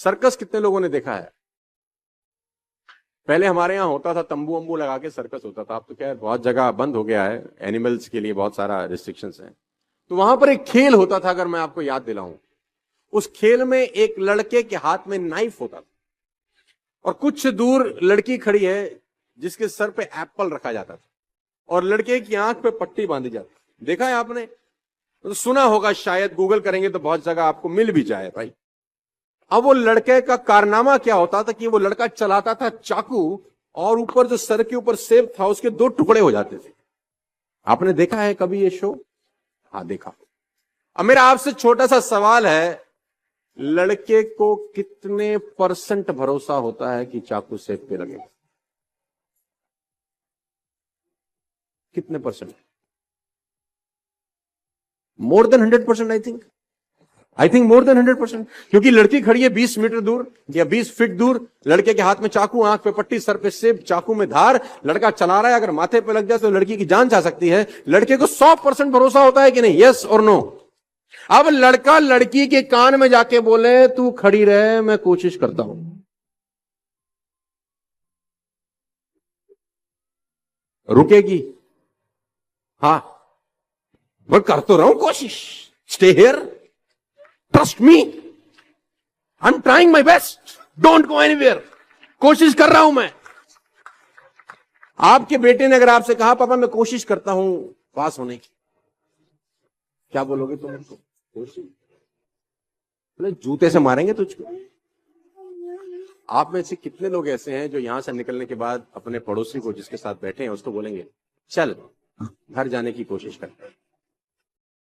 Circus कितने लोगों ने देखा है? पहले हमारे यहाँ होता था, तंबू वंबू लगा के सर्कस होता था। अब तो खैर बहुत जगह बंद हो गया है, एनिमल्स के लिए बहुत सारा रिस्ट्रिक्शंस है। तो वहां पर एक खेल होता था, अगर मैं आपको याद दिलाऊं, उस खेल में एक लड़के के हाथ में नाइफ होता था और कुछ दूर लड़की खड़ी है जिसके सर पे एप्पल रखा जाता था और लड़के की आंख पे पट्टी बांधी जाती। देखा है आपने? तो सुना होगा शायद, गूगल करेंगे तो बहुत जगह आपको मिल भी जाए भाई। अब वो लड़के का कारनामा क्या होता था कि वो लड़का चलाता था चाकू और ऊपर जो सर के ऊपर सेब था उसके 2 टुकड़े हो जाते थे। आपने देखा है कभी ये शो? हाँ, देखा। अब मेरा आपसे छोटा सा सवाल है, लड़के को कितने % भरोसा होता है कि चाकू सेब पे लगेगा? कितने %? More than 100%। I think more than 100%। क्योंकि लड़की खड़ी है 20 मीटर दूर या 20 फीट दूर, लड़के के हाथ में चाकू, आंख पे पट्टी, सर पे सेब, चाकू में धार, लड़का चला रहा है। अगर माथे पे लग जाए तो लड़की की जान जा सकती है। लड़के को 100% भरोसा होता है कि नहीं? यस और नो? अब लड़का लड़की के कान में जाके बोले तू खड़ी रहे, मैं कोशिश करता हूं। रुकेगी? हाँ, मैं कर तो रहा हूं कोशिश। Stay here, trust me, I am trying my best, don't go anywhere. कोशिश कर रहा हूं मैं। आपके बेटे ने अगर आपसे कहा पापा मैं कोशिश करता हूं पास होने की, क्या बोलोगे तुम उनको? कोशिश? बोले जूते से मारेंगे तुझको। आप में से कितने लोग ऐसे हैं जो यहां से निकलने के बाद अपने पड़ोसी को जिसके साथ बैठे हैं उसको बोलेंगे चल घर जाने की कोशिश करते हैं?